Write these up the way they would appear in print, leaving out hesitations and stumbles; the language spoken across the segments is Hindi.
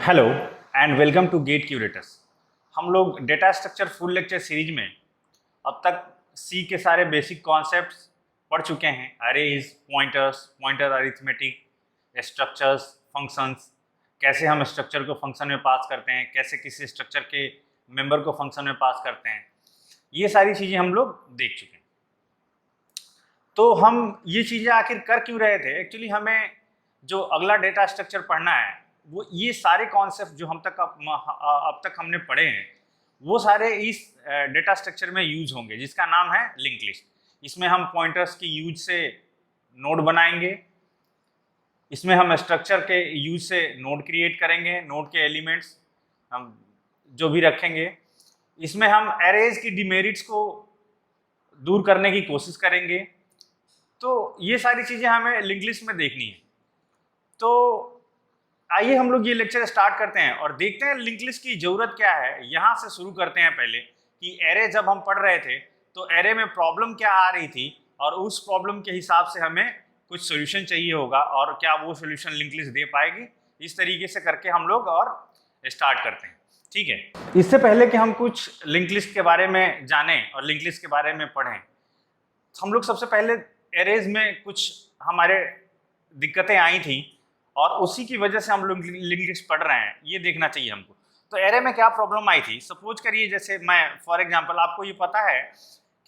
Hello and welcome to Gate Curators. हम लोग data structure full lecture series में अब तक सी के सारे बेसिक कॉन्सेप्ट्स पढ़ चुके हैं। Arrays, pointers, pointer arithmetic, structures, functions, कैसे हम स्ट्रक्चर को फंक्शन में पास करते हैं, कैसे किसी स्ट्रक्चर के मेंबर को फंक्शन में पास करते हैं, ये सारी चीज़ें हम लोग देख चुके हैं। तो हम ये चीज़ें आखिर कर क्यों रहे थे? एक्चुअली हमें जो अगला डेटा स्ट्रक्चर पढ़ना है वो ये सारे कॉन्सेप्ट जो हम तक अब तक हमने पढ़े हैं वो सारे इस डेटा स्ट्रक्चर में यूज होंगे, जिसका नाम है लिंक लिस्ट। इसमें हम पॉइंटर्स की यूज से नोड बनाएंगे, इसमें हम स्ट्रक्चर के यूज से नोड क्रिएट करेंगे, नोड के एलिमेंट्स हम जो भी रखेंगे। इसमें हम एरेज की डिमेरिट्स को दूर करने की कोशिश करेंगे। तो ये सारी चीज़ें हमें लिंक लिस्ट में देखनी है। तो आइए हम लोग ये लेक्चर स्टार्ट करते हैं और देखते हैं लिंक लिस्ट की ज़रूरत क्या है। यहाँ से शुरू करते हैं पहले कि एरे जब हम पढ़ रहे थे तो एरे में प्रॉब्लम क्या आ रही थी और उस प्रॉब्लम के हिसाब से हमें कुछ सोल्यूशन चाहिए होगा और क्या वो सोल्यूशन लिंक लिस्ट दे पाएगी। इस तरीके से करके हम लोग और स्टार्ट करते हैं, ठीक है। इससे पहले कि हम कुछ लिंक लिस्ट के बारे में जानें और लिंक लिस्ट के बारे में पढ़ें, हम लोग सबसे पहले एरेज में कुछ हमारे दिक्कतें आई थी और उसी की वजह से हम लोग लिंक लिस्ट पढ़ रहे हैं, ये देखना चाहिए हमको। तो एरे में क्या प्रॉब्लम आई थी, सपोज करिए जैसे मैं फॉर एग्जांपल, आपको ये पता है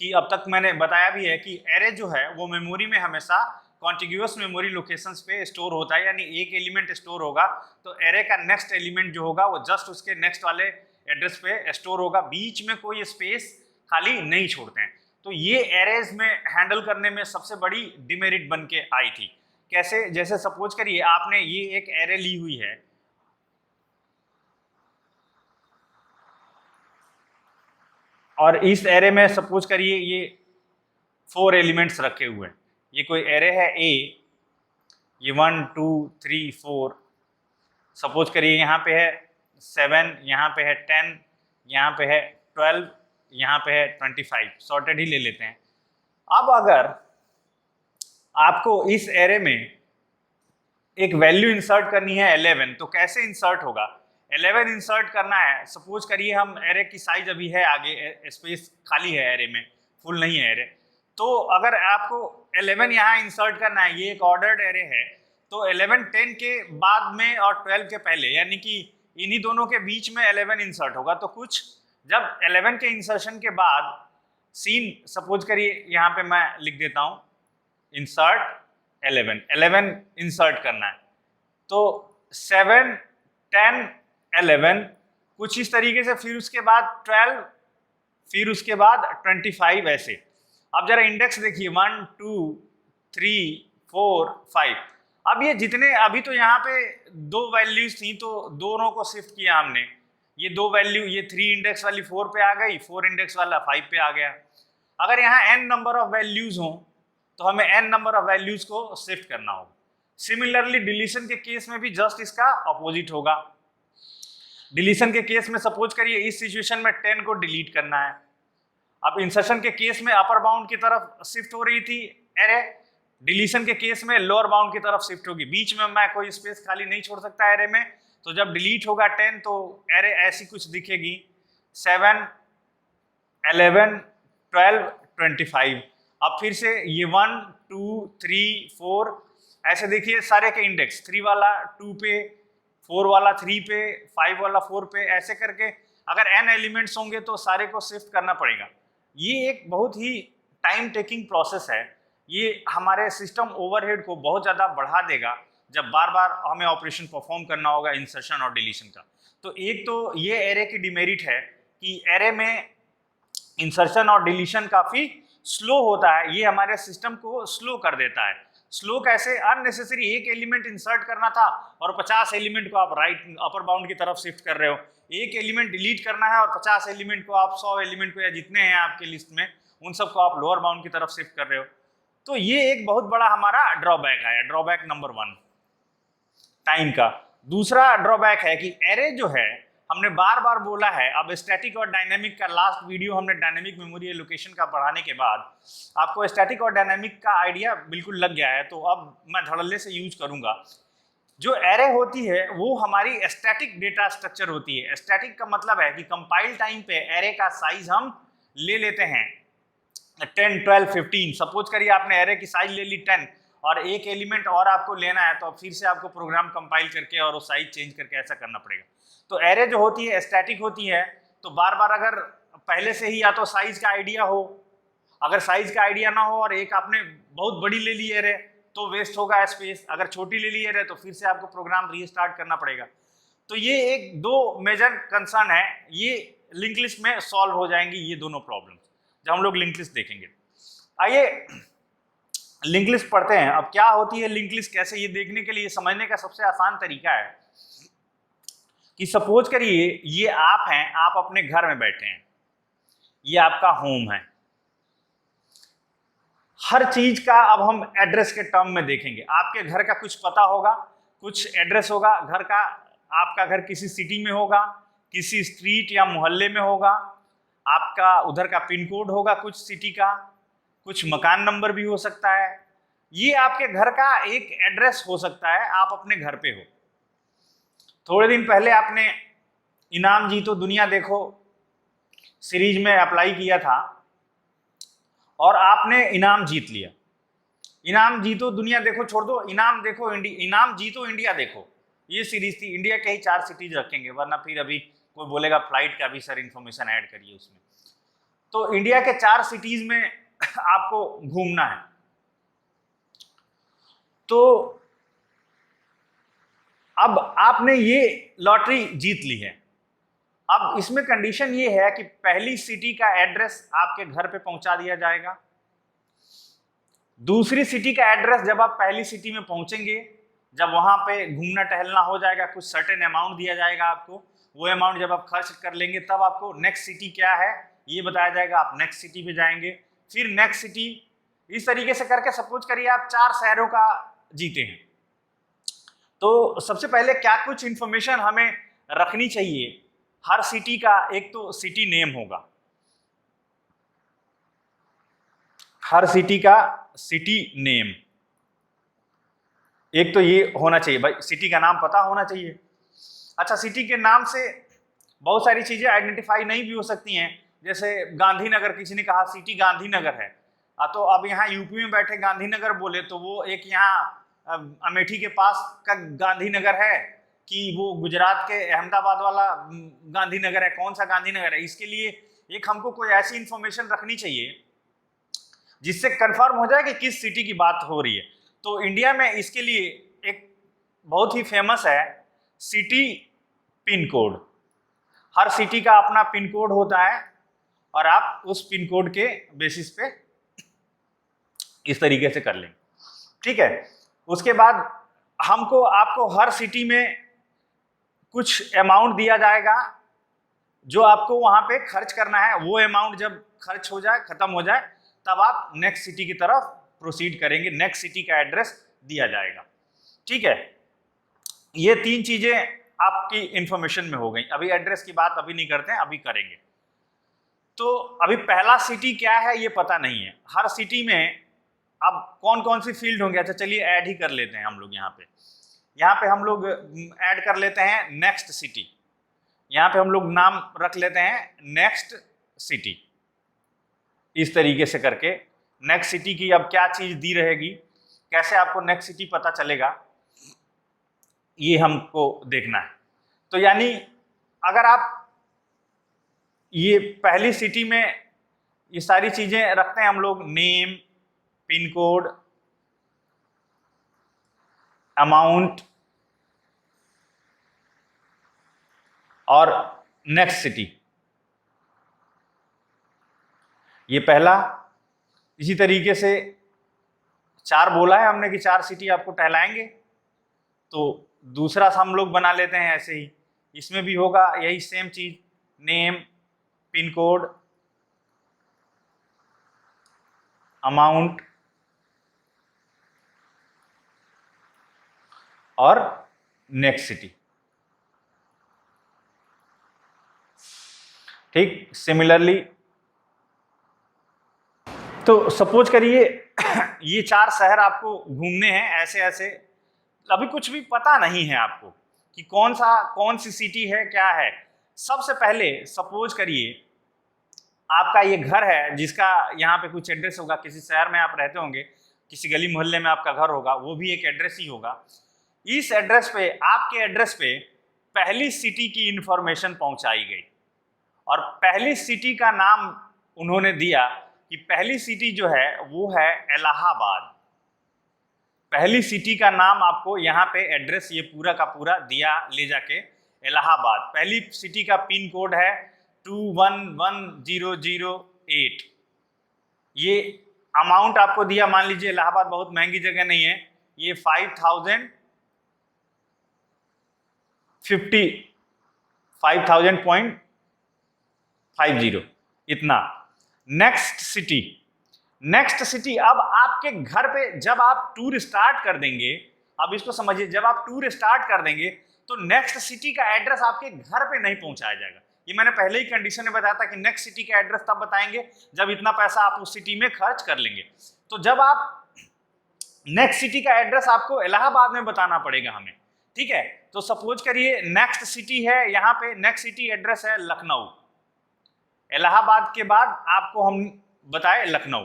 कि अब तक मैंने बताया भी है कि एरे जो है वो मेमोरी में हमेशा कॉन्टिग्यूअस मेमोरी लोकेशंस पे स्टोर होता है, यानी एक एलिमेंट स्टोर होगा तो एरे का नेक्स्ट एलिमेंट जो होगा वो जस्ट उसके नेक्स्ट वाले एड्रेस पे स्टोर होगा, बीच में कोई स्पेस खाली नहीं छोड़ते हैं। तो ये एरेज में हैंडल करने में सबसे बड़ी डिमेरिट बन के आई थी। कैसे? जैसे सपोज करिए आपने ये एक एरे ली हुई है और इस एरे में सपोज करिए ये 4 एलिमेंट्स रखे हुए हैं। ये कोई एरे है ए, ये 1 2 3 4, सपोज करिए यहाँ पे है 7, यहाँ पे है 10, यहाँ पे है 12, यहाँ पे है 25, सॉर्टेड ही ले लेते हैं। अब अगर आपको इस एरे में एक वैल्यू इंसर्ट करनी है 11, तो कैसे इंसर्ट होगा? 11 इंसर्ट करना है, सपोज करिए हम एरे की साइज अभी है, आगे स्पेस खाली है एरे में, फुल नहीं है एरे। तो अगर आपको 11 यहाँ इंसर्ट करना है, ये एक ऑर्डर्ड एरे है, तो 11 10 के बाद में और 12 के पहले, यानी कि इन्हीं दोनों के बीच में 11 इंसर्ट होगा। तो कुछ जब 11 के इंसर्शन के बाद सीन, सपोज करिए यहाँ पे मैं लिख देता हूँ इंसर्ट 11 इंसर्ट करना है, तो 7 10 11 कुछ इस तरीके से, फिर उसके बाद 12, फिर उसके बाद 25, ऐसे। अब जरा इंडेक्स देखिए 1 2 3 4 5। अब ये जितने, अभी तो यहाँ पे 2 वैल्यूज थी तो दोनों को शिफ्ट किया हमने, ये 2 वैल्यू, ये 3 इंडेक्स वाली 4 पे आ गई, 4 इंडेक्स वाला 5 पे आ गया। अगर यहाँ n नंबर ऑफ वैल्यूज हो तो हमें n नंबर ऑफ वैल्यूज को शिफ्ट करना होगा। सिमिलरली डिलीशन के केस में भी जस्ट इसका अपोजिट होगा। डिलीशन के केस में सपोज करिए इस सिचुएशन में 10 को डिलीट करना है। अब इंसर्शन के केस में अपर बाउंड की तरफ शिफ्ट हो रही थी एरे, डिलीशन के केस में लोअर बाउंड की तरफ शिफ्ट होगी। बीच में मैं कोई स्पेस खाली नहीं छोड़ सकता एरे में, तो जब डिलीट होगा 10 तो एरे ऐसी कुछ दिखेगी 7 11 12 25। अब फिर से ये 1 2 3 4, ऐसे देखिए सारे के इंडेक्स, 3 वाला 2 पे, 4 वाला 3 पे, 5 वाला 4 पे, ऐसे करके अगर n एलिमेंट्स होंगे तो सारे को शिफ्ट करना पड़ेगा। ये एक बहुत ही टाइम टेकिंग प्रोसेस है, ये हमारे सिस्टम ओवरहेड को बहुत ज़्यादा बढ़ा देगा जब बार बार हमें ऑपरेशन परफॉर्म करना होगा इंसर्शन और डिलीशन का। तो एक तो ये एरे की डिमेरिट है कि एरे में इंसर्शन और डिलीशन काफ़ी स्लो होता है, ये हमारे सिस्टम को स्लो कर देता है। स्लो कैसे? अननेसेसरी एक एलिमेंट इंसर्ट करना था और 50 एलिमेंट को आप राइट अपर बाउंड की तरफ शिफ्ट कर रहे हो, एक एलिमेंट डिलीट करना है और 50 एलिमेंट को आप 100 एलिमेंट को या जितने हैं आपके लिस्ट में उन सबको आप लोअर बाउंड की तरफ शिफ्ट कर रहे हो। तो ये एक बहुत बड़ा हमारा ड्रॉबैक है, ड्रॉबैक नंबर 1 टाइम का। दूसरा ड्रॉबैक है कि एरे जो है, हमने बार बार बोला है, अब स्टैटिक और डायनेमिक का लास्ट वीडियो हमने डायनेमिक मेमोरी एलोकेशन का पढ़ाने के बाद आपको स्टैटिक और डायनेमिक का आइडिया बिल्कुल लग गया है, तो अब मैं धड़ल्ले से यूज करूंगा। जो एरे होती है वो हमारी स्टैटिक डेटा स्ट्रक्चर होती है। स्टैटिक का मतलब है कि कंपाइल टाइम पे एरे का साइज हम ले लेते हैं 10, 12, 15। सपोज करिए आपने एरे की साइज ले ली 10 और एक एलिमेंट और आपको लेना है, तो फिर से आपको प्रोग्राम कंपाइल करके और वो साइज चेंज करके ऐसा करना पड़ेगा। तो एरे जो होती है स्टैटिक होती है, तो बार बार अगर पहले से ही या तो साइज का आइडिया हो, अगर साइज का आइडिया ना हो और एक आपने बहुत बड़ी ले ली एरे तो वेस्ट होगा स्पेस, अगर छोटी ले ली एरे तो फिर से आपको प्रोग्राम रीस्टार्ट करना पड़ेगा। तो ये एक दो मेजर कंसर्न है, ये लिंक लिस्ट में सॉल्व हो जाएंगी ये दोनों प्रॉब्लम जब हम लोग लिंक लिस्ट देखेंगे। आइए लिंक लिस्ट पढ़ते हैं। अब क्या होती है लिंक लिस्ट, कैसे, ये देखने के लिए समझने का सबसे आसान तरीका है कि सपोज करिए ये आप हैं, आप अपने घर में बैठे हैं, ये आपका होम है। हर चीज का अब हम एड्रेस के टर्म में देखेंगे। आपके घर का कुछ पता होगा, कुछ एड्रेस होगा घर का, आपका घर किसी सिटी में होगा, किसी स्ट्रीट या मोहल्ले में होगा, आपका उधर का पिन कोड होगा कुछ सिटी का, कुछ मकान नंबर भी हो सकता है। ये आपके घर का एक एड्रेस हो सकता है, आप अपने घर पे हो। थोड़े दिन पहले आपने इनाम जीतो दुनिया देखो सीरीज में अप्लाई किया था और आपने इनाम जीत लिया। इनाम जीतो दुनिया देखो छोड़ दो, इनाम देखो इनाम जीतो इंडिया देखो, ये सीरीज थी। इंडिया के ही 4 सिटीज रखेंगे, वरना फिर अभी कोई बोलेगा फ्लाइट का भी सर इंफॉर्मेशन ऐड करिए उसमें। तो इंडिया के 4 सिटीज में आपको घूमना है। तो अब आपने ये लॉटरी जीत ली है। अब इसमें कंडीशन ये है कि पहली सिटी का एड्रेस आपके घर पे पहुंचा दिया जाएगा। दूसरी सिटी का एड्रेस जब आप पहली सिटी में पहुंचेंगे, जब वहां पे घूमना टहलना हो जाएगा, कुछ सर्टेन अमाउंट दिया जाएगा आपको, वो अमाउंट जब आप खर्च कर लेंगे तब आपको नेक्स्ट सिटी क्या है ये बताया जाएगा, आप नेक्स्ट सिटी पे जाएंगे, फिर नेक्स्ट सिटी, इस तरीके से करके सपोज करिए आप 4 शहरों का जीते हैं। तो सबसे पहले क्या कुछ इंफॉर्मेशन हमें रखनी चाहिए हर सिटी का, एक तो सिटी नेम होगा, हर सिटी का सिटी नेम, एक तो ये होना चाहिए भाई, सिटी का नाम पता होना चाहिए। अच्छा, सिटी के नाम से बहुत सारी चीजें आइडेंटिफाई नहीं भी हो सकती हैं, जैसे गांधीनगर, किसी ने कहा सिटी गांधीनगर है, तो अब यहाँ यूपी में बैठे गांधीनगर बोले तो वो एक यहाँ अमेठी के पास का गांधीनगर है कि वो गुजरात के अहमदाबाद वाला गांधीनगर है, कौन सा गांधीनगर है। इसके लिए एक हमको कोई ऐसी इंफॉर्मेशन रखनी चाहिए जिससे कंफर्म हो जाए कि किस सिटी की बात हो रही है। तो इंडिया में इसके लिए एक बहुत ही फेमस है सिटी पिन कोड। हर सिटी का अपना पिन कोड होता है और आप उस पिन कोड के बेसिस पे इस तरीके से कर लेंगे, ठीक है। उसके बाद हमको आपको हर सिटी में कुछ अमाउंट दिया जाएगा जो आपको वहां पे खर्च करना है। वो अमाउंट जब खर्च हो जाए, खत्म हो जाए, तब आप नेक्स्ट सिटी की तरफ प्रोसीड करेंगे, नेक्स्ट सिटी का एड्रेस दिया जाएगा, ठीक है। ये 3 चीजें आपकी इंफॉर्मेशन में हो गई। अभी एड्रेस की बात अभी नहीं करते हैं, अभी करेंगे। तो अभी पहला सिटी क्या है ये पता नहीं है। हर सिटी में अब कौन कौन सी फील्ड होंगे, अच्छा चलिए ऐड ही कर लेते हैं हम लोग। यहाँ पे हम लोग ऐड कर लेते हैं नेक्स्ट सिटी, यहाँ पे हम लोग नाम रख लेते हैं नेक्स्ट सिटी। इस तरीके से करके नेक्स्ट सिटी की अब क्या चीज दी रहेगी, कैसे आपको नेक्स्ट सिटी पता चलेगा, ये हमको देखना है। तो यानी अगर आप ये पहली सिटी में ये सारी चीजें रखते हैं हम लोग, नेम, पिन कोड, अमाउंट और नेक्स्ट सिटी, ये पहला। इसी तरीके से 4 बोला है हमने कि 4 सिटी आपको टहलाएंगे, तो दूसरा हम लोग बना लेते हैं ऐसे ही। इसमें भी होगा यही सेम चीज, नेम, पिन कोड, अमाउंट और नेक्स्ट सिटी, ठीक। सिमिलरली तो सपोज करिए ये 4 शहर आपको घूमने हैं ऐसे ऐसे, अभी कुछ भी पता नहीं है आपको कि कौन सी सिटी है, क्या है। सबसे पहले सपोज करिए आपका ये घर है जिसका यहाँ पे कुछ एड्रेस होगा, किसी शहर में आप रहते होंगे, किसी गली मोहल्ले में आपका घर होगा, वो भी एक एड्रेस ही होगा। इस एड्रेस पे, आपके एड्रेस पे पहली सिटी की इंफॉर्मेशन पहुंचाई गई और पहली सिटी का नाम उन्होंने दिया कि पहली सिटी जो है वो है इलाहाबाद। पहली सिटी का नाम आपको यहाँ पे एड्रेस ये पूरा का पूरा दिया ले जाके, इलाहाबाद। पहली सिटी का पिन कोड है 211008। ये अमाउंट आपको दिया, मान लीजिए इलाहाबाद बहुत महंगी जगह नहीं है, ये 5050 इतना। नेक्स्ट सिटी अब आपके घर पे जब आप टूर स्टार्ट कर देंगे, अब इसको समझिए, जब आप टूर स्टार्ट कर देंगे तो नेक्स्ट सिटी का एड्रेस आपके घर पे नहीं पहुंचाया जाएगा। ये मैंने पहले ही कंडीशन में बताया था कि नेक्स्ट सिटी का एड्रेस तब बताएंगे जब इतना पैसा आप उस सिटी में खर्च कर लेंगे। तो जब आप नेक्स्ट सिटी का एड्रेस आपको इलाहाबाद में बताना पड़ेगा हमें, ठीक है। तो सपोज करिए नेक्स्ट सिटी है, यहाँ पे नेक्स्ट सिटी एड्रेस है लखनऊ। इलाहाबाद के बाद आपको हम बताए लखनऊ।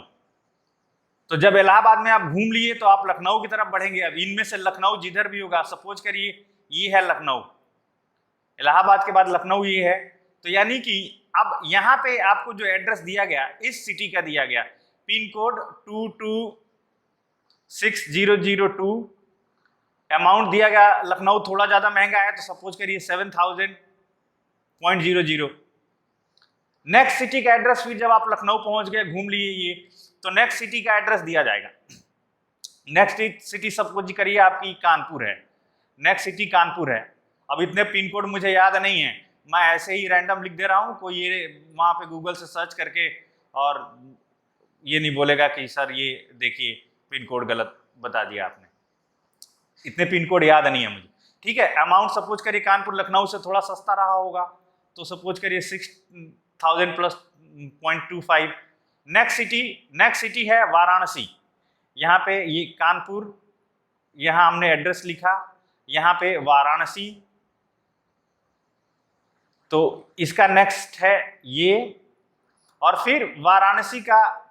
तो जब इलाहाबाद में आप घूम लिए तो आप लखनऊ की तरफ बढ़ेंगे। अब इनमें से लखनऊ जिधर भी होगा, सपोज करिए ये है लखनऊ, इलाहाबाद के बाद लखनऊ ये है, तो यानी कि अब यहाँ पे आपको जो एड्रेस दिया गया इस सिटी का दिया गया, पिन कोड 226002, अमाउंट दिया गया, लखनऊ थोड़ा ज्यादा महंगा है तो सपोज करिए 7000.00। नेक्स्ट सिटी का एड्रेस, फिर जब आप लखनऊ पहुंच गए, घूम लिए ये, तो नेक्स्ट सिटी का एड्रेस दिया जाएगा। नेक्स्ट सिटी सपोज करिए आपकी कानपुर है, नेक्स्ट सिटी कानपुर है। अब इतने पिन कोड मुझे याद नहीं है, मैं ऐसे ही रैंडम लिख दे रहा हूँ, कोई ये वहाँ पे गूगल से सर्च करके और ये नहीं बोलेगा कि सर ये देखिए पिन कोड गलत बता दिया आपने। इतने पिन कोड याद नहीं है मुझे, ठीक है। अमाउंट सपोज करिए कानपुर लखनऊ से थोड़ा सस्ता रहा होगा, तो सपोज करिए 6000 प्लस 0.25। नेक्स्ट सिटी है वाराणसी। यहाँ पे ये कानपुर, यहाँ हमने एड्रेस लिखा, यहाँ पे वाराणसी, तो इसका नेक्स्ट है ये, और फिर वाराणसी का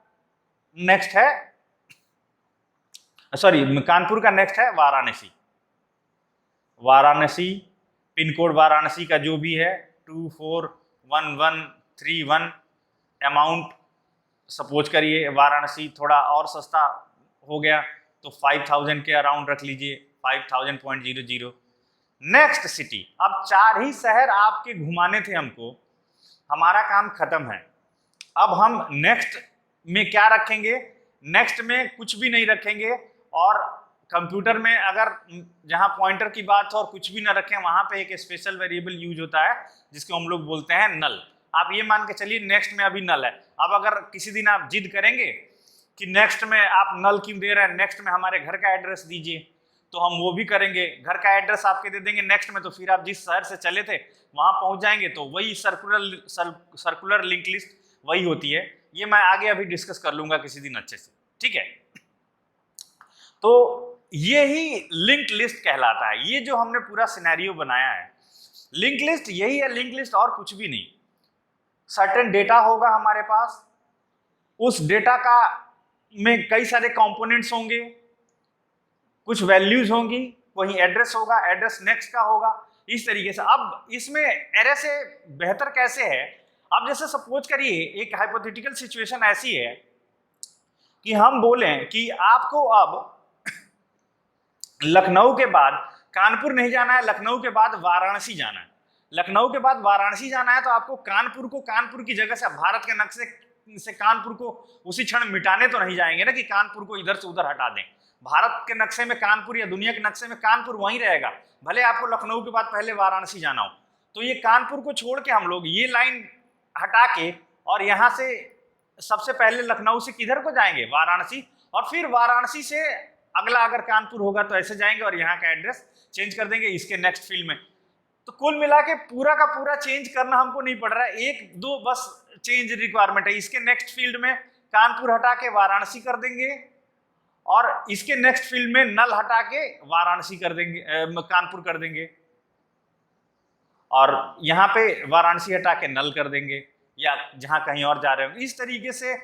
नेक्स्ट है, सॉरी कानपुर का नेक्स्ट है वाराणसी। पिन कोड वाराणसी का जो भी है 241131। अमाउंट सपोज करिए वाराणसी थोड़ा और सस्ता हो गया तो 5000 के अराउंड रख लीजिए, 5000.00। नेक्स्ट सिटी, अब 4 ही शहर आपके घुमाने थे हमको, हमारा काम खत्म है। अब हम नेक्स्ट में क्या रखेंगे? नेक्स्ट में कुछ भी नहीं रखेंगे, और कंप्यूटर में अगर जहां पॉइंटर की बात हो और कुछ भी ना रखें, वहां पे एक स्पेशल वेरिएबल यूज होता है जिसको हम लोग बोलते हैं नल। आप ये मान के चलिए नेक्स्ट में अभी नल है। अब अगर किसी दिन आप जिद करेंगे कि नेक्स्ट में आप नल क्यों दे रहे हैं, नेक्स्ट में हमारे घर का एड्रेस दीजिए, तो हम वो भी करेंगे, घर का एड्रेस आपके दे देंगे नेक्स्ट में। तो फिर आप जिस शहर से चले थे वहां पहुंच जाएंगे, तो वही सर्कुलर लिंक लिस्ट वही होती है। ये मैं आगे अभी डिस्कस कर लूंगा किसी दिन अच्छे से, ठीक है। तो ये ही लिंक लिस्ट कहलाता है। ये जो हमने पूरा सिनेरियो बनाया है, लिंक लिस्ट यही है, लिंक लिस्ट और कुछ भी नहीं। सर्टेन डेटा होगा हमारे पास, उस डेटा का में कई सारे कंपोनेंट्स होंगे, कुछ वैल्यूज होंगी, वही एड्रेस होगा, एड्रेस नेक्स्ट का होगा, इस तरीके से। अब इसमें एरे से बेहतर कैसे है? अब जैसे सपोज करिए एक हाइपोथेटिकल सिचुएशन ऐसी है कि हम बोलें कि आपको अब लखनऊ के बाद कानपुर नहीं जाना है, लखनऊ के बाद वाराणसी जाना है। लखनऊ के बाद वाराणसी जाना है तो आपको कानपुर की जगह से, भारत के नक्शे से कानपुर को उसी क्षण मिटाने तो नहीं जाएंगे ना कि कानपुर को इधर से उधर हटा दें। भारत के नक्शे में कानपुर या दुनिया के नक्शे में कानपुर वहीं रहेगा, भले आपको लखनऊ के बाद पहले वाराणसी जाना हो। तो ये कानपुर को छोड़ के हम लोग ये लाइन हटा के और यहाँ से सबसे पहले लखनऊ से किधर को जाएंगे? वाराणसी, और फिर वाराणसी से अगला अगर कानपुर होगा तो ऐसे जाएंगे और यहाँ का एड्रेस चेंज कर देंगे इसके नेक्स्ट फील्ड में। तो कुल मिला के पूरा का पूरा चेंज करना हमको नहीं पड़ रहा है, 1-2 बस चेंज रिक्वायरमेंट है। इसके नेक्स्ट फील्ड में कानपुर हटा के वाराणसी कर देंगे, और इसके नेक्स्ट फील्ड में नल हटा के वाराणसी कर देंगे, कानपुर कर देंगे, और यहाँ पे वाराणसी हटा के नल कर देंगे, या जहां कहीं और जा रहे हो। इस तरीके से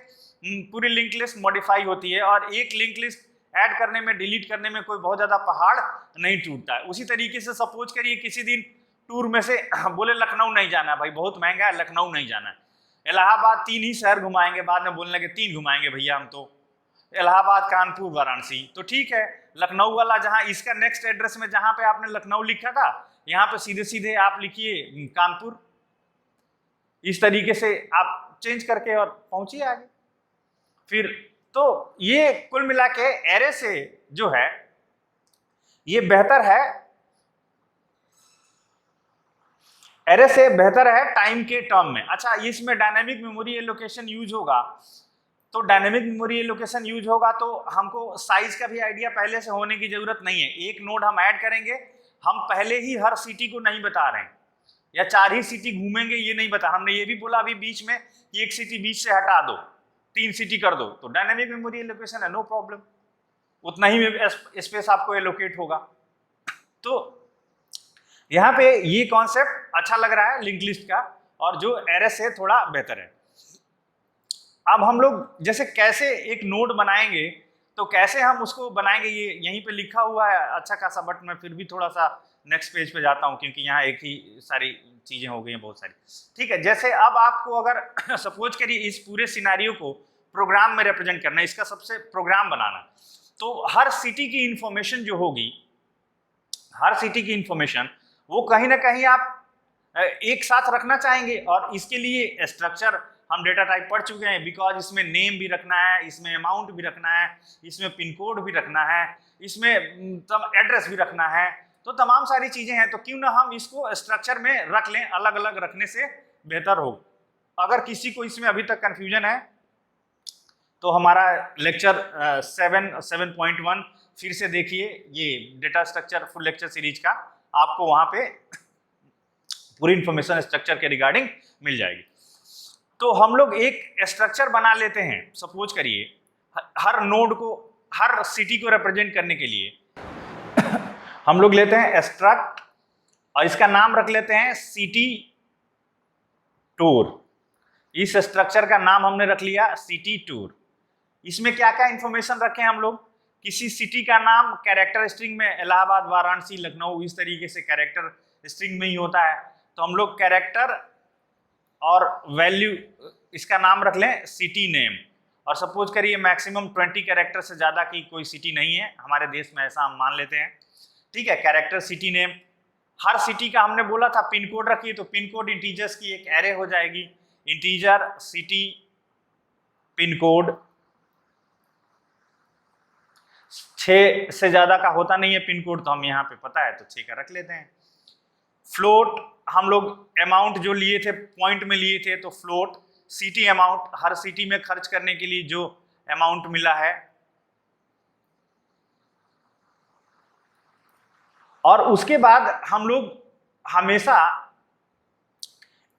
पूरी लिंक लिस्ट मॉडिफाई होती है, और एक लिंक लिस्ट ऐड करने में, डिलीट करने में कोई बहुत ज्यादा पहाड़ नहीं टूटता है। उसी तरीके से सपोज करिए किसी दिन टूर में से बोले लखनऊ नहीं जाना है भाई, बहुत महंगा है, लखनऊ नहीं जाना है, इलाहाबाद 3 ही शहर घुमाएंगे, बाद में बोलने लगे 3 घुमाएंगे भैया हम तो, इलाहाबाद, कानपुर, वाराणसी। तो ठीक है, लखनऊ वाला जहां इसका नेक्स्ट एड्रेस में जहां पे आपने लखनऊ लिखा था, यहाँ पे सीधे सीधे आप लिखिए कानपुर। इस तरीके से आप चेंज करके और पहुंचिए आगे। फिर तो ये कुल मिला के एरे से जो है ये बेहतर है, एरे से बेहतर है टाइम के टर्म में। अच्छा, इसमें डायनेमिक मेमोरी एलोकेशन यूज होगा, तो डायनेमिक मेमोरी एलोकेशन यूज होगा तो हमको साइज का भी आइडिया पहले से होने की जरूरत नहीं है। एक नोड हम ऐड करेंगे, हम पहले ही हर सिटी को नहीं बता रहे हैं, या 4 ही सिटी घूमेंगे ये नहीं बता, हमने ये भी बोला अभी बीच में कि एक सिटी बीच से हटा दो, 3 सिटी कर दो, तो डायनेमिक मेमोरी एलोकेशन है, नो प्रॉब्लम, उतना ही स्पेस आपको एलोकेट होगा। तो यहाँ पे ये कॉन्सेप्ट अच्छा लग रहा है लिंक लिस्ट का, और जो एरे से थोड़ा बेहतर है। अब हम लोग जैसे कैसे एक नोड बनाएंगे, तो कैसे हम उसको बनाएंगे ये यहीं पे लिखा हुआ है अच्छा खासा, बट मैं फिर भी थोड़ा सा नेक्स्ट पेज पे जाता हूँ क्योंकि यहाँ एक ही सारी चीजें हो गई हैं बहुत सारी। ठीक है, जैसे अब आपको अगर सपोज करिए इस पूरे सिनारियो को प्रोग्राम में रिप्रेजेंट करना है, इसका सबसे प्रोग्राम बनाना, तो हर सिटी की इंफॉर्मेशन जो होगी, हर सिटी की इंफॉर्मेशन वो कहीं ना कहीं आप एक साथ रखना चाहेंगे, और इसके लिए स्ट्रक्चर हम डेटा टाइप पढ़ चुके हैं, बिकॉज इसमें नेम भी रखना है, इसमें अमाउंट भी रखना है, इसमें पिन कोड भी रखना है, इसमें एड्रेस भी रखना है, तो तमाम सारी चीजें हैं। तो क्यों ना हम इसको स्ट्रक्चर में रख लें, अलग अलग रखने से बेहतर हो। अगर किसी को इसमें अभी तक कंफ्यूजन है तो हमारा लेक्चर 7.1 फिर से देखिए, ये data structure full lecture series का, आपको वहां पे पूरी इंफॉर्मेशन स्ट्रक्चर के रिगार्डिंग मिल जाएगी। तो हम लोग एक स्ट्रक्चर बना लेते हैं, सपोज करिए हर नोड को, हर सिटी को रिप्रेजेंट करने के लिए हम लोग लेते हैं स्ट्रक्ट, और इसका नाम रख लेते हैं सिटी टूर। इस स्ट्रक्चर का नाम हमने रख लिया सिटी टूर। इसमें क्या क्या इंफॉर्मेशन रखें हम लोग, किसी सिटी का नाम कैरेक्टर स्ट्रिंग में, इलाहाबाद, वाराणसी, लखनऊ, इस तरीके से कैरेक्टर स्ट्रिंग में ही होता है, तो हम लोग कैरेक्टर और वैल्यू इसका नाम रख लें सिटी नेम। और सपोज करिए मैक्सिमम 20 कैरेक्टर से ज़्यादा की कोई सिटी नहीं है हमारे देश में, ऐसा हम मान लेते हैं। ठीक है, कैरेक्टर सिटी नेम। हर सिटी का हमने बोला था पिन कोड रखिए, तो पिन कोड इंटीजर्स की एक एरे हो जाएगी, इंटीजर सिटी पिन कोड। 6 से ज़्यादा का होता नहीं है पिन कोड, तो हम यहाँ पे पता है तो 6 का रख लेते हैं। फ्लोट, हम लोग अमाउंट जो लिए थे पॉइंट में लिए थे, तो फ्लोट सिटी अमाउंट, हर सिटी में खर्च करने के लिए जो अमाउंट मिला है। और उसके बाद हम लोग हमेशा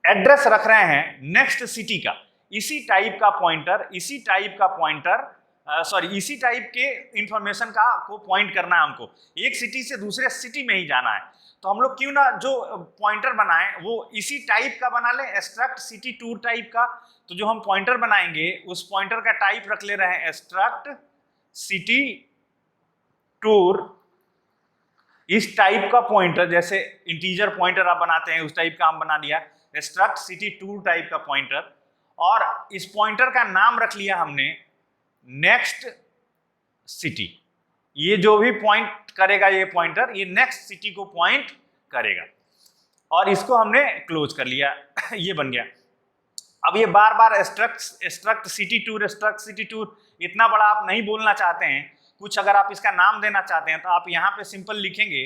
एड्रेस रख रहे हैं नेक्स्ट सिटी का, इसी टाइप का पॉइंटर, इसी टाइप का पॉइंटर, इसी टाइप के इंफॉर्मेशन का को पॉइंट करना है हमको, एक सिटी से दूसरे सिटी में ही जाना है। तो हम लोग क्यों ना जो पॉइंटर बनाएं वो इसी टाइप का बना लें, स्ट्रक्ट सिटी टूर टाइप का। तो जो हम पॉइंटर बनाएंगे उस पॉइंटर का टाइप रख ले रहे हैं स्ट्रक्ट सिटी टूर। इस टाइप का पॉइंटर, जैसे इंटीजर पॉइंटर आप बनाते हैं उस टाइप का हम बना दिया स्ट्रक्ट सिटी टूर टाइप का पॉइंटर, और इस पॉइंटर का नाम रख लिया हमने नेक्स्ट सिटी। ये जो भी पॉइंट करेगा ये पॉइंटर, ये नेक्स्ट सिटी को पॉइंट करेगा, और इसको हमने क्लोज कर लिया ये बन गया। अब ये बार बार स्ट्रक्ट सिटी टूर, स्ट्रक्ट सिटी टूर, इतना बड़ा आप नहीं बोलना चाहते हैं, कुछ अगर आप इसका नाम देना चाहते हैं तो आप यहाँ पे सिंपल लिखेंगे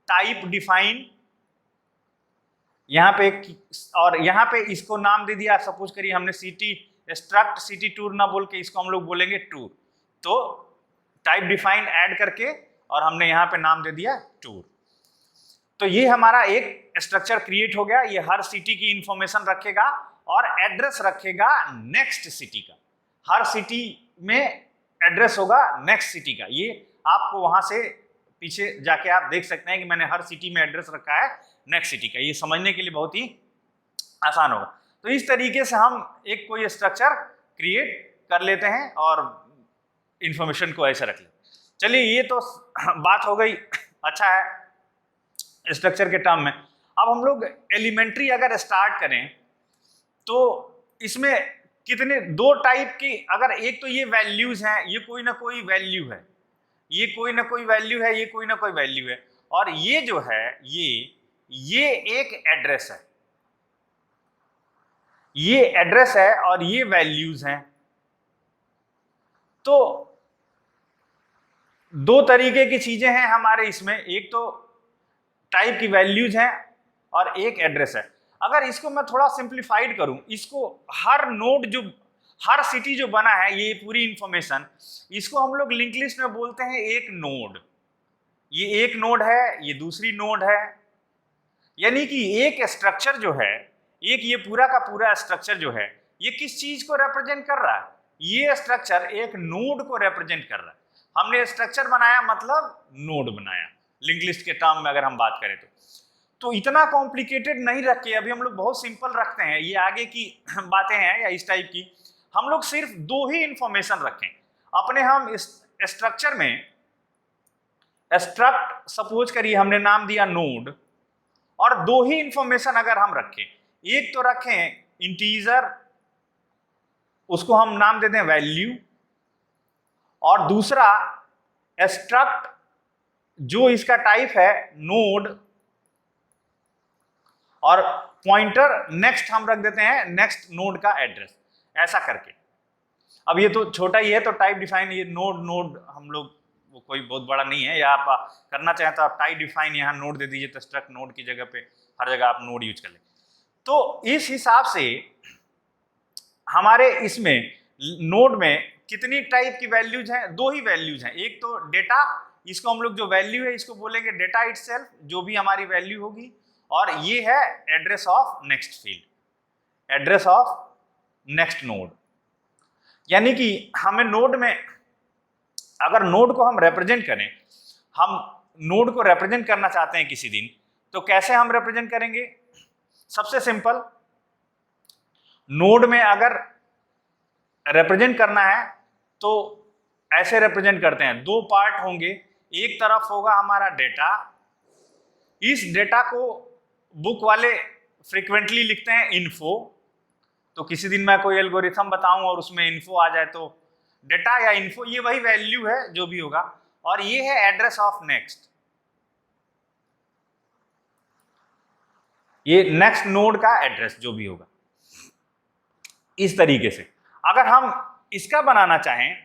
टाइप डिफाइन, यहाँ पे, और यहाँ पे इसको नाम दे दिया, सपोज करिए हमने सिटी स्ट्रक्ट सिटी टूर ना बोल के इसको हम लोग बोलेंगे टूर, तो टाइप डिफाइन ऐड करके और हमने यहाँ पे नाम दे दिया टूर। तो ये हमारा एक स्ट्रक्चर क्रिएट हो गया, ये हर सिटी की इंफॉर्मेशन रखेगा और एड्रेस रखेगा नेक्स्ट सिटी का। हर सिटी में एड्रेस होगा नेक्स्ट सिटी का। ये आपको वहां से पीछे जाके आप देख सकते हैं कि मैंने हर सिटी में एड्रेस रखा है नेक्स्ट सिटी का। ये समझने के लिए बहुत ही आसान होगा। तो इस तरीके से हम एक कोई स्ट्रक्चर क्रिएट कर लेते हैं और इंफॉर्मेशन को ऐसे रख लेते हैं। चलिए ये तो बात हो गई, अच्छा है स्ट्रक्चर के टर्म में। अब हम लोग एलिमेंट्री अगर स्टार्ट करें तो इसमें कितने दो टाइप की, अगर एक तो ये वैल्यूज हैं, ये कोई ना कोई वैल्यू है, ये कोई ना कोई वैल्यू है, ये कोई ना कोई वैल्यू है, और ये जो है ये एक एड्रेस है, ये एड्रेस है और ये वैल्यूज हैं। तो दो तरीके की चीजें हैं हमारे इसमें, एक तो टाइप की वैल्यूज हैं और एक एड्रेस है। अगर इसको मैं थोड़ा सिंप्लीफाइड करूं, इसको हर नोड जो हर सिटी जो बना है, ये पूरी इंफॉर्मेशन, इसको हम लोग लिंक लिस्ट में बोलते हैं एक नोड। ये एक नोड है, ये दूसरी नोड है, यानी कि एक स्ट्रक्चर जो है, एक ये पूरा का पूरा स्ट्रक्चर जो है, ये किस चीज को रिप्रेजेंट कर रहा है? ये स्ट्रक्चर एक नोड को रिप्रेजेंट कर रहा है। हमने स्ट्रक्चर बनाया मतलब नोड बनाया, लिंक लिस्ट के टर्म में अगर हम बात करें तो इतना कॉम्प्लिकेटेड नहीं रखे, अभी हम लोग बहुत सिंपल रखते हैं। ये आगे की बातें हैं या इस टाइप की, हम लोग सिर्फ दो ही इंफॉर्मेशन रखें अपने। हम इस स्ट्रक्चर में स्ट्रक्ट सपोज करिए हमने नाम दिया नोड, और दो ही इंफॉर्मेशन अगर हम रखें, एक तो रखें इंटीजर, उसको हम नाम देते हैं वैल्यू, और दूसरा स्ट्रक्ट जो इसका टाइप है नोड, और पॉइंटर नेक्स्ट हम रख देते हैं नेक्स्ट नोड का एड्रेस, ऐसा करके। अब ये तो छोटा ही है तो टाइप डिफाइन, ये नोड हम लोग वो कोई बहुत बड़ा नहीं है, या आप करना चाहें तो आप टाइप डिफाइन यहाँ नोड दे दीजिए, तो स्ट्रक्ट नोड की जगह पे हर जगह आप नोड यूज कर लें। तो इस हिसाब से हमारे इसमें नोड में कितनी टाइप की वैल्यूज हैं? दो ही वैल्यूज हैं। एक तो डेटा, इसको हम लोग जो वैल्यू है इसको बोलेंगे डेटा इटसेल्फ, जो भी हमारी वैल्यू होगी, और ये है address of next field, address of next node. यानी कि हमें नोड में, अगर नोड को हम रिप्रेजेंट करें, हम नोड को रिप्रेजेंट करना चाहते हैं किसी दिन, तो कैसे हम रिप्रेजेंट करेंगे? सबसे सिंपल, नोड में अगर रिप्रेजेंट करना है तो ऐसे रिप्रेजेंट करते हैं, दो पार्ट होंगे, एक तरफ होगा हमारा डेटा, इस डेटा को बुक वाले फ्रीक्वेंटली लिखते हैं इन्फो। तो किसी दिन मैं कोई एल्गोरिथम बताऊं और उसमें इन्फो आ जाए तो डेटा या इन्फो, ये वही वैल्यू है जो भी होगा, और ये है एड्रेस ऑफ नेक्स्ट, ये नेक्स्ट नोड का एड्रेस जो भी होगा। इस तरीके से अगर हम इसका बनाना चाहें,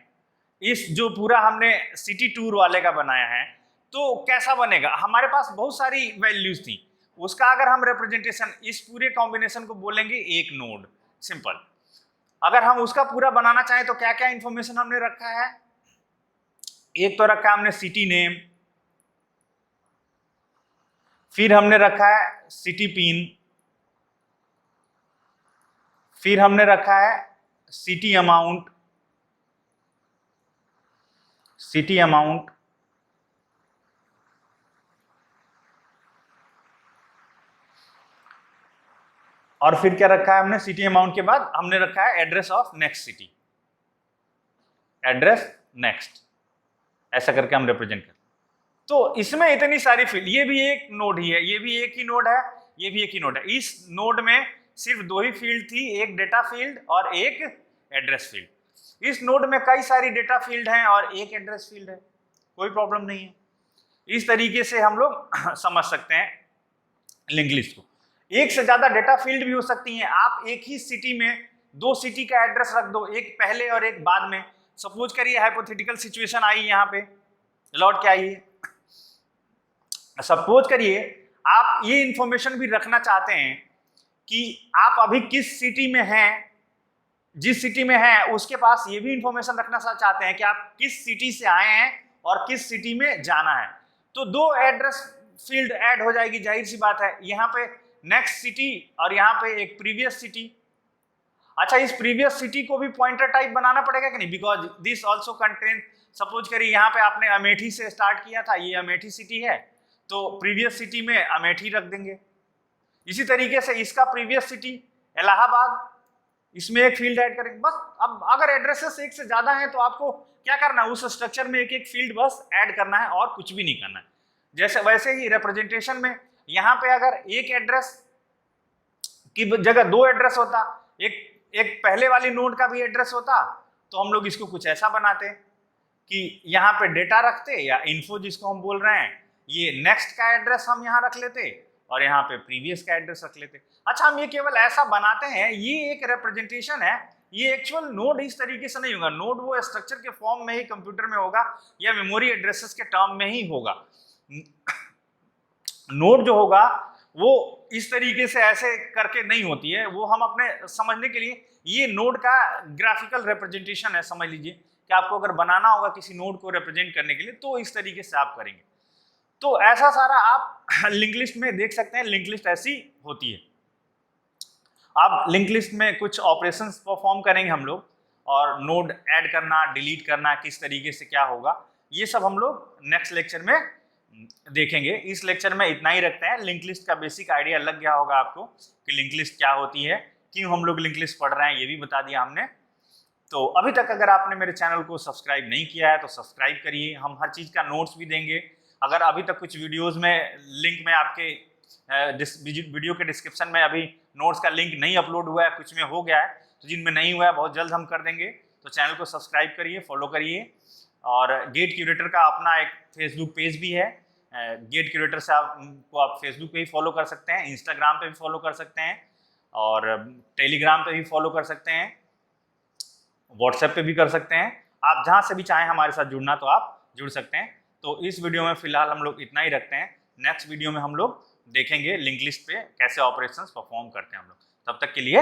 इस जो पूरा हमने सिटी टूर वाले का बनाया है, तो कैसा बनेगा? हमारे पास बहुत सारी वैल्यूज थी, उसका अगर हम रिप्रेजेंटेशन इस पूरे कॉम्बिनेशन को बोलेंगे एक नोड, सिंपल। अगर हम उसका पूरा बनाना चाहें तो क्या क्या इंफॉर्मेशन हमने रखा है? एक तो रखा हमने सिटी नेम, फिर हमने रखा है सिटी पिन, फिर हमने रखा है सिटी अमाउंट, सिटी अमाउंट, और फिर क्या रखा है हमने? सिटी अमाउंट के बाद हमने रखा है address of next city, address next, ऐसा करके हम रिप्रेजेंट करते। तो इसमें इतनी सारी फील्ड, ये भी एक नोड ही है, ये भी एक ही नोड है, ये भी एक ही नोड है। इस नोड में सिर्फ दो ही फील्ड थी, एक डेटा फील्ड और एक एड्रेस फील्ड। इस नोड में कई सारी डेटा फील्ड हैं और एक एड्रेस फील्ड है, कोई प्रॉब्लम नहीं है। इस तरीके से हम लोग समझ सकते हैं लिंक लिस्ट को। एक से ज्यादा डेटा फील्ड भी हो सकती हैं। आप एक ही सिटी में दो सिटी का एड्रेस रख दो, एक पहले और एक बाद में। सपोज करिए हाइपोथेटिकल सिचुएशन आई, यहाँ पे लौट के आइए। सपोज करिए आप ये इंफॉर्मेशन भी रखना चाहते हैं कि आप अभी किस सिटी में हैं, जिस सिटी में हैं उसके पास ये भी इंफॉर्मेशन रखना चाहते हैं कि आप किस सिटी से आए हैं और किस सिटी में जाना है। तो दो एड्रेस फील्ड ऐड हो जाएगी, जाहिर सी बात है। यहाँ पे नेक्स्ट सिटी और यहाँ पे एक प्रीवियस सिटी। अच्छा, इस प्रीवियस सिटी को भी पॉइंटर टाइप बनाना पड़ेगा कि नहीं, because this also contain, suppose करिए यहाँ पे आपने अमेठी से स्टार्ट किया था, ये अमेठी सिटी है, तो प्रीवियस सिटी में अमेठी रख देंगे। इसी तरीके से इसका प्रीवियस सिटी इलाहाबाद, इसमें एक फील्ड ऐड करेंगे बस। अब अगर एड्रेसेस एक से ज्यादा हैं तो आपको क्या करना है, उस स्ट्रक्चर में एक एक फील्ड बस ऐड करना है और कुछ भी नहीं करना है। जैसे वैसे ही रिप्रेजेंटेशन में यहाँ पे अगर एक एड्रेस की जगह दो एड्रेस होता, एक पहले वाली नोड का भी एड्रेस होता, तो हम लोग इसको कुछ ऐसा बनाते कि यहाँ पे डेटा रखते या इन्फो जिसको हम बोल रहे हैं, ये नेक्स्ट का एड्रेस हम यहाँ रख लेते और यहाँ पे प्रीवियस का एड्रेस रख लेते। अच्छा, हम ये केवल ऐसा बनाते हैं, ये एक रिप्रेजेंटेशन है, ये एक्चुअल नोड इस तरीके से नहीं होगा। नोड वो स्ट्रक्चर के फॉर्म में ही कंप्यूटर में होगा या मेमोरी एड्रेसेस के टर्म में ही होगा। नोड जो होगा वो इस तरीके से ऐसे करके नहीं होती है, वो हम अपने समझने के लिए, ये नोड का ग्राफिकल रिप्रेजेंटेशन है। समझ लीजिए कि आपको अगर बनाना होगा किसी नोड को रिप्रेजेंट करने के लिए तो इस तरीके से आप करेंगे। तो ऐसा सारा आप लिंक लिस्ट में देख सकते हैं, लिंक लिस्ट ऐसी होती है। अब लिंक लिस्ट में कुछ ऑपरेशंस परफॉर्म करेंगे हम लोग, और नोड ऐड करना, डिलीट करना, किस तरीके से क्या होगा, ये सब हम लोग नेक्स्ट लेक्चर में देखेंगे। इस लेक्चर में इतना ही रखते हैं। लिंक लिस्ट का बेसिक आइडिया लग गया होगा आपको कि लिंक लिस्ट क्या होती है, क्यों हम लोग लिंक लिस्ट पढ़ रहे हैं, ये भी बता दिया हमने। तो अभी तक अगर आपने मेरे चैनल को सब्सक्राइब नहीं किया है तो सब्सक्राइब करिए, हम हर चीज़ का नोट्स भी देंगे। अगर अभी तक कुछ वीडियोज़ में लिंक में आपके वीडियो के डिस्क्रिप्शन में अभी नोट्स का लिंक नहीं अपलोड हुआ है, कुछ में हो गया है, तो जिनमें नहीं हुआ है बहुत जल्द हम कर देंगे। तो चैनल को सब्सक्राइब करिए, फॉलो करिए। और गेट क्यूरेटर का अपना एक फेसबुक पेज भी है, गेट क्यूरेटर से आप फेसबुक पे भी फॉलो कर सकते हैं, इंस्टाग्राम पे भी फॉलो कर सकते हैं, और टेलीग्राम पे भी फॉलो कर सकते हैं, व्हाट्सएप पे भी कर सकते हैं। आप जहाँ से भी चाहें हमारे साथ जुड़ना तो आप जुड़ सकते हैं। तो इस वीडियो में फिलहाल हम लोग इतना ही रखते हैं। नेक्स्ट वीडियो में हम लोग देखेंगे लिंक लिस्ट पे कैसे ऑपरेशंस परफॉर्म करते हैं हम लोग। तब तक के लिए